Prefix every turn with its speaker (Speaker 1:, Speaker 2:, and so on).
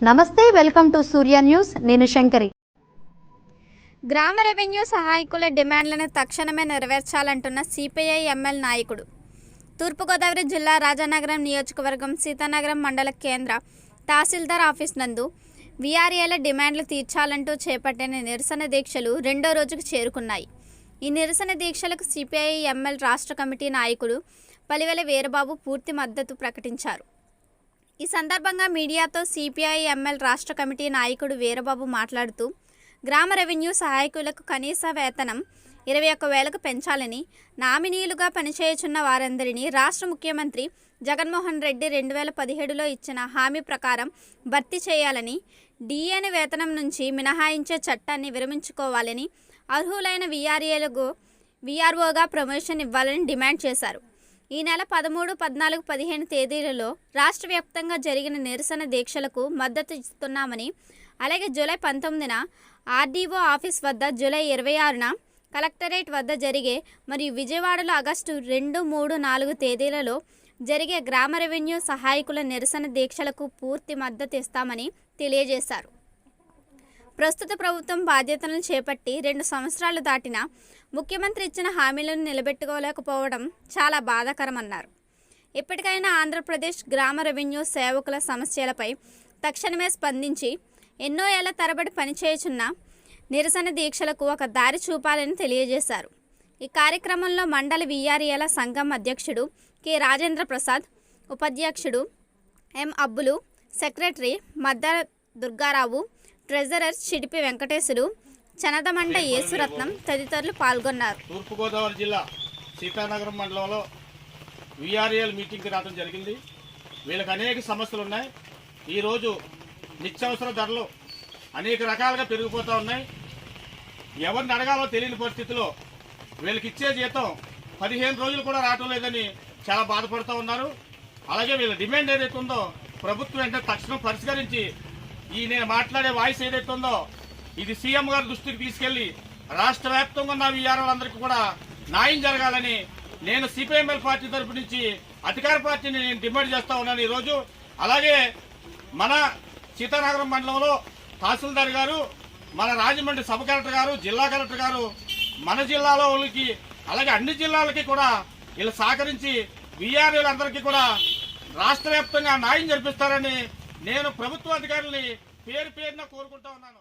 Speaker 1: నమస్తే, welcome to Surya news. నేను శంకరి.
Speaker 2: గ్రామ రెవెన్యూ సహాయకుల డిమాండ్లను తక్షణమే నెరవేర్చాలంటున్న సిపిఐ ఎంఎల్ నాయకుడు. తూర్పుగోదావరి జిల్లా రాజానగరం నియోజకవర్గం సీతానగరం మండల కేంద్ర తహసీల్దార్ ఆఫీస్ నందు వీఆర్ఏల డిమాండ్లు తీర్చాలంటూ చేపట్టిన నిరసన దీక్షలు రెండో రోజుకు చేరుకున్నాయి. ఈ నిరసన దీక్షలకు సిపిఐ ఎంఎల్ రాష్ట్ర కమిటీ నాయకుడు పలివెల వీరబాబు పూర్తి మద్దతు ప్రకటించారు. ఈ సందర్భంగా మీడియాతో సిపిఐ ఎంఎల్ రాష్ట్ర కమిటీ నాయకుడు వీరబాబు మాట్లాడుతూ, గ్రామ రెవెన్యూ సహాయకులకు కనీస వేతనం 21,000కు పెంచాలని, నామినీలుగా పనిచేయుచున్న వారందరినీ రాష్ట్ర ముఖ్యమంత్రి జగన్మోహన్ రెడ్డి 2017లో ఇచ్చిన హామీ ప్రకారం భర్తీ చేయాలని, డిఏని వేతనం నుంచి మినహాయించే చట్టాన్ని విరమించుకోవాలని, అర్హులైన వీఆర్ఏలకు వీఆర్ఓగా ప్రమోషన్ ఇవ్వాలని డిమాండ్ చేశారు. ఈ నెల 13, 14, 15 తేదీలలో రాష్ట్ర వ్యాప్తంగా జరిగిన నిరసన దీక్షలకు మద్దతు ఇస్తున్నామని, అలాగే జూలై 19న ఆర్డీఓ ఆఫీస్ వద్ద, జూలై 26న కలెక్టరేట్ వద్ద జరిగే మరియు విజయవాడలో ఆగస్టు 2, 3, 4 తేదీలలో జరిగే గ్రామ రెవెన్యూ సహాయకుల నిరసన దీక్షలకు పూర్తి మద్దతు ఇస్తామని తెలియజేశారు. ప్రస్తుత ప్రభుత్వం బాధ్యతలను చేపట్టి 2 సంవత్సరాలు దాటినా ముఖ్యమంత్రి ఇచ్చిన హామీలను నిలబెట్టుకోలేకపోవడం చాలా బాధాకరమన్నారు. ఇప్పటికైనా ఆంధ్రప్రదేశ్ గ్రామ రెవెన్యూ సేవకుల సమస్యలపై తక్షణమే స్పందించి ఎన్నో ఏళ్ల తరబడి పనిచేయుచున్న నిరసన దీక్షలకు ఒక దారి చూపాలని తెలియజేశారు. ఈ కార్యక్రమంలో మండల వీఆర్ఏల సంఘం అధ్యక్షుడు కె రాజేంద్ర ప్రసాద్, ఉపాధ్యక్షుడు ఎం అబ్బులు, సెక్రటరీ మద్దర దుర్గారావు, ట్రెజరర్ చిడిపి వెంకటేశుడు, చనదమండ యేసురత్నం తదితరులు పాల్గొన్నారు.
Speaker 3: తూర్పుగోదావరి జిల్లా సీతానగరం మండలంలో వీఆర్ఏల్ మీటింగ్కి రావడం జరిగింది. వీళ్ళకి అనేక సమస్యలు ఉన్నాయి. ఈరోజు నిత్యావసర ధరలు అనేక రకాలుగా పెరిగిపోతూ ఉన్నాయి. ఎవరిని అడగాలో తెలియని పరిస్థితిలో వీళ్ళకి ఇచ్చే జీతం 15 రోజులు కూడా రావటం లేదని చాలా బాధపడుతూ ఉన్నారు. అలాగే వీళ్ళ డిమాండ్ ఏదైతే ఉందో ప్రభుత్వం వెంటనే తక్షణం పరిష్కరించి ఈ నేను మాట్లాడే వాయిస్ ఏదైతే ఉందో ఇది సీఎం గారి దృష్టికి తీసుకెళ్లి రాష్ట్ర వ్యాప్తంగా ఉన్న వీఆర్ఓలందరికీ కూడా న్యాయం జరగాలని నేను సిపిఎంఎల్ పార్టీ తరఫు నుంచి అధికార పార్టీని నేను డిమాండ్ చేస్తా ఉన్నాను ఈరోజు. అలాగే మన సీతానగరం మండలంలో తహసీల్దార్ గారు, మన రాజమండ్రి సబ్ కలెక్టర్ గారు, జిల్లా కలెక్టర్ గారు మన జిల్లాలో వాళ్ళకి అలాగే అన్ని జిల్లాలకి కూడా వీళ్ళు సహకరించి వీఆర్ఓలందరికీ కూడా రాష్ట్ర వ్యాప్తంగా న్యాయం జరిపిస్తారని నేను ప్రభుత్వ అధికారుల్ని పేరు పేరున కోరుకుంటా ఉన్నాను.